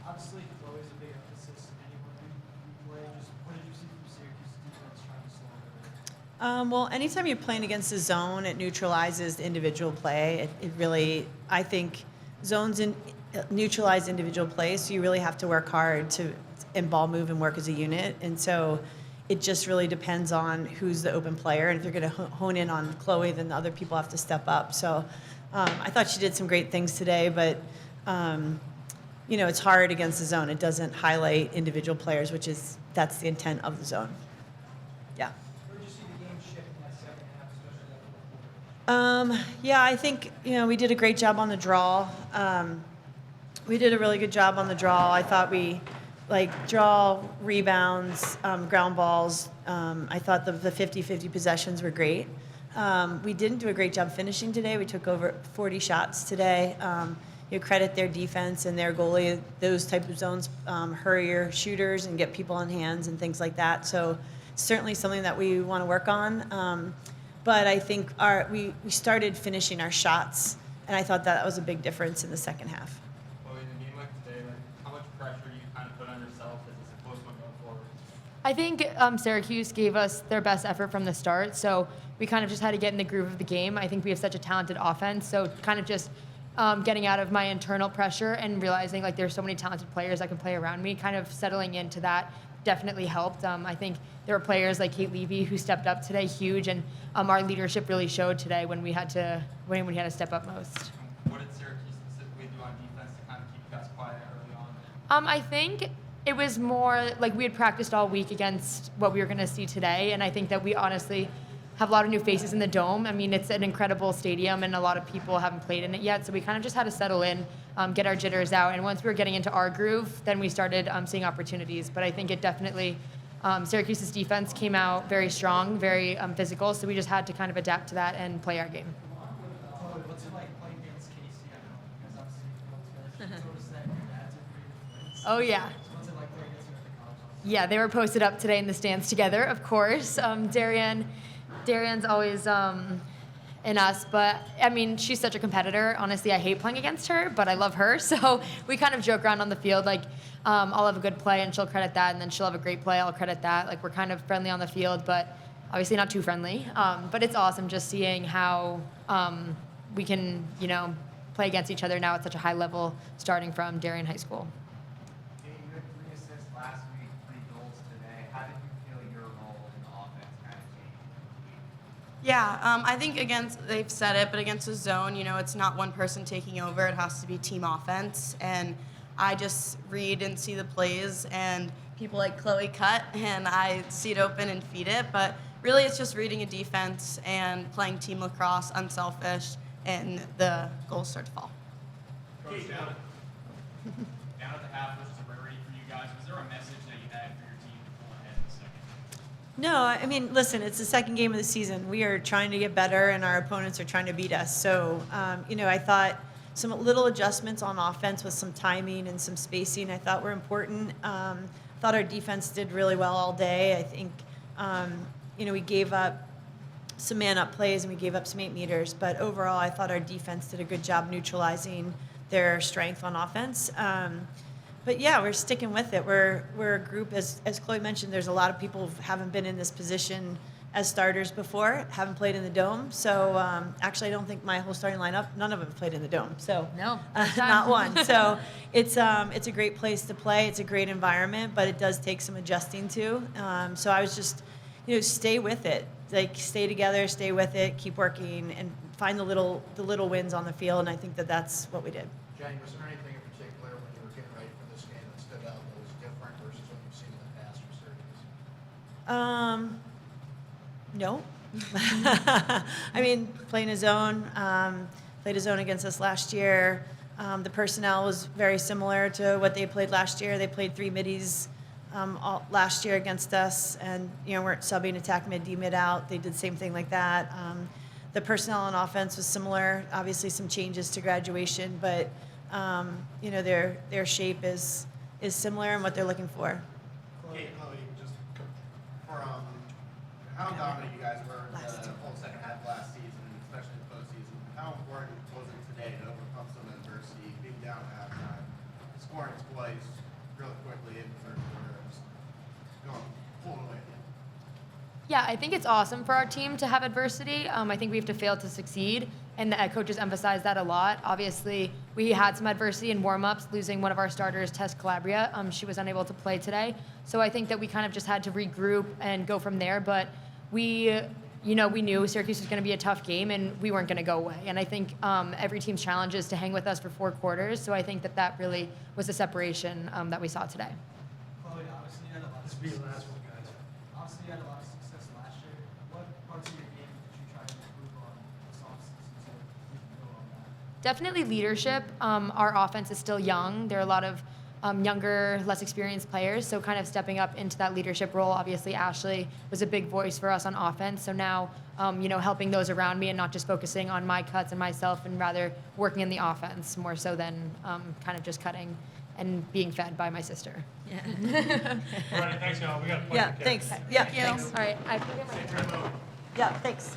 Obviously, Chloe's a big emphasis anyone you play. Just what did you see from Syracuse defense trying to slow it? Well, anytime you're playing against the zone, it neutralizes the individual play. It really, I think, zones neutralize individual play, so you really have to work hard to and ball move and work as a unit. And so it just really depends on who's the open player. And if you're going to hone in on Chloe, then the other people have to step up. So I thought she did some great things today, but it's hard against the zone. It doesn't highlight individual players, that's the intent of the zone. Yeah. Where did you see the game shift in that second half, especially that fourth quarter? Yeah, I think we did a great job on the draw. We did a really good job on the draw. I thought we draw, rebounds, ground balls. I thought the 50-50 possessions were great. We didn't do a great job finishing today. We took over 40 shots today. You credit their defense and their goalie. Those type of zones hurry your shooters and get people on hands and things like that. So certainly something that we want to work on. But I think we started finishing our shots, and I thought that was a big difference in the second half. Well, in a game like today, how much pressure do you kind of put on yourself as it's a close one going forward? I think Syracuse gave us their best effort from the start, so we kind of just had to get in the groove of the game. I think we have such a talented offense, so kind of just getting out of my internal pressure and realizing there's so many talented players that can play around me, kind of settling into that definitely helped. I think there were players like Kate Levy who stepped up today, huge, and our leadership really showed today when we had to step up most. What did Syracuse specifically do on defense to kind of keep you guys quiet early on? I think it was more we had practiced all week against what we were going to see today, and I think that we honestly have a lot of new faces in the Dome. I mean, it's an incredible stadium, and a lot of people haven't played in it yet, so we kind of just had to settle in, get our jitters out, and once we were getting into our groove, then we started seeing opportunities. But I think it definitely, Syracuse's defense came out very strong, very physical, so we just had to kind of adapt to that and play our game. Chloe, what's it like playing against Casey? I know you guys obviously noticed that your dads are pretty good friends. Oh, yeah. So what's it like playing against you at the college level? Yeah, they were posted up today in the stands together, of course. Darian's always in us, but I mean, she's such a competitor. Honestly, I hate playing against her, but I love her. So we kind of joke around on the field, I'll have a good play and she'll credit that, and then she'll have a great play, I'll credit that. We're kind of friendly on the field, but obviously not too friendly. But it's awesome just seeing how we can, play against each other now at such a high level, starting from Darien High School. You had 3 assists last week, 3 goals today. How did you feel your role in the offense kind of changed? Yeah, I think they've said it, but against the zone, it's not one person taking over. It has to be team offense. And I just read and see the plays, and people like Chloe cut, and I see it open and feed it. But really, it's just reading a defense and playing team lacrosse, unselfish, and the goals start to fall. Coach, down at the half, which is a rarity for you guys, was there a message that you had for your team to pull ahead in the second? No, I mean, listen, it's the second game of the season. We are trying to get better, and our opponents are trying to beat us. So, I thought some little adjustments on offense with some timing and some spacing I thought were important. I thought our defense did really well all day. I think, we gave up some man-up plays and we gave up some 8 meters. But overall, I thought our defense did a good job neutralizing their strength on offense. But yeah, we're sticking with it. We're a group, as Chloe mentioned, there's a lot of people who haven't been in this position as starters before, haven't played in the Dome. So actually, I don't think my whole starting lineup, none of them played in the Dome. So No, not one. So it's a great place to play. It's a great environment, but it does take some adjusting to. So I was just, stay with it. Stay together, stay with it, keep working, and find the little wins on the field. And I think that's what we did. Jenny, was there anything in particular when you were getting ready for this game that stood out that was different versus what you've seen in the past for Syracuse? No. I mean, playing a zone, played a zone against us last year. The personnel was very similar to what they played last year. They played 3 middies last year against us, and weren't subbing attack mid, D mid out. They did the same thing like that. The personnel on offense was similar. Obviously, some changes to graduation, but their shape is similar in what they're looking for. Chloe, just from how dominant you guys were in the whole second half last season, especially in the postseason, how important was it today to overcome some adversity, being down at halftime, scoring scoring twice really quickly in the third quarter and just pulling away at the end. Yeah, I think it's awesome for our team to have adversity. I think we have to fail to succeed, and the coaches emphasize that a lot. Obviously, we had some adversity in warm-ups, losing one of our starters, Tess Calabria. She was unable to play today. So I think that we kind of just had to regroup and go from there. But we knew Syracuse was going to be a tough game, and we weren't going to go away. And I think every team's challenge is to hang with us for 4 quarters. So I think that really was the separation that we saw today. Chloe, obviously you had a lot of This will be the last one, guys. Obviously you had a lot of success last year. What parts of your game did you try to improve on this offseason so you can build on that? Definitely leadership. Our offense is still young. There are a lot of younger, less experienced players, so kind of stepping up into that leadership role. Obviously, Ashley was a big voice for us on offense, so now, helping those around me and not just focusing on my cuts and myself, and rather working in the offense more so than kind of just cutting and being fed by my sister. Yeah. All right, thanks, y'all. We got to play. Yeah, thanks. Yeah, thanks. All right, I forget my. Yeah, thanks.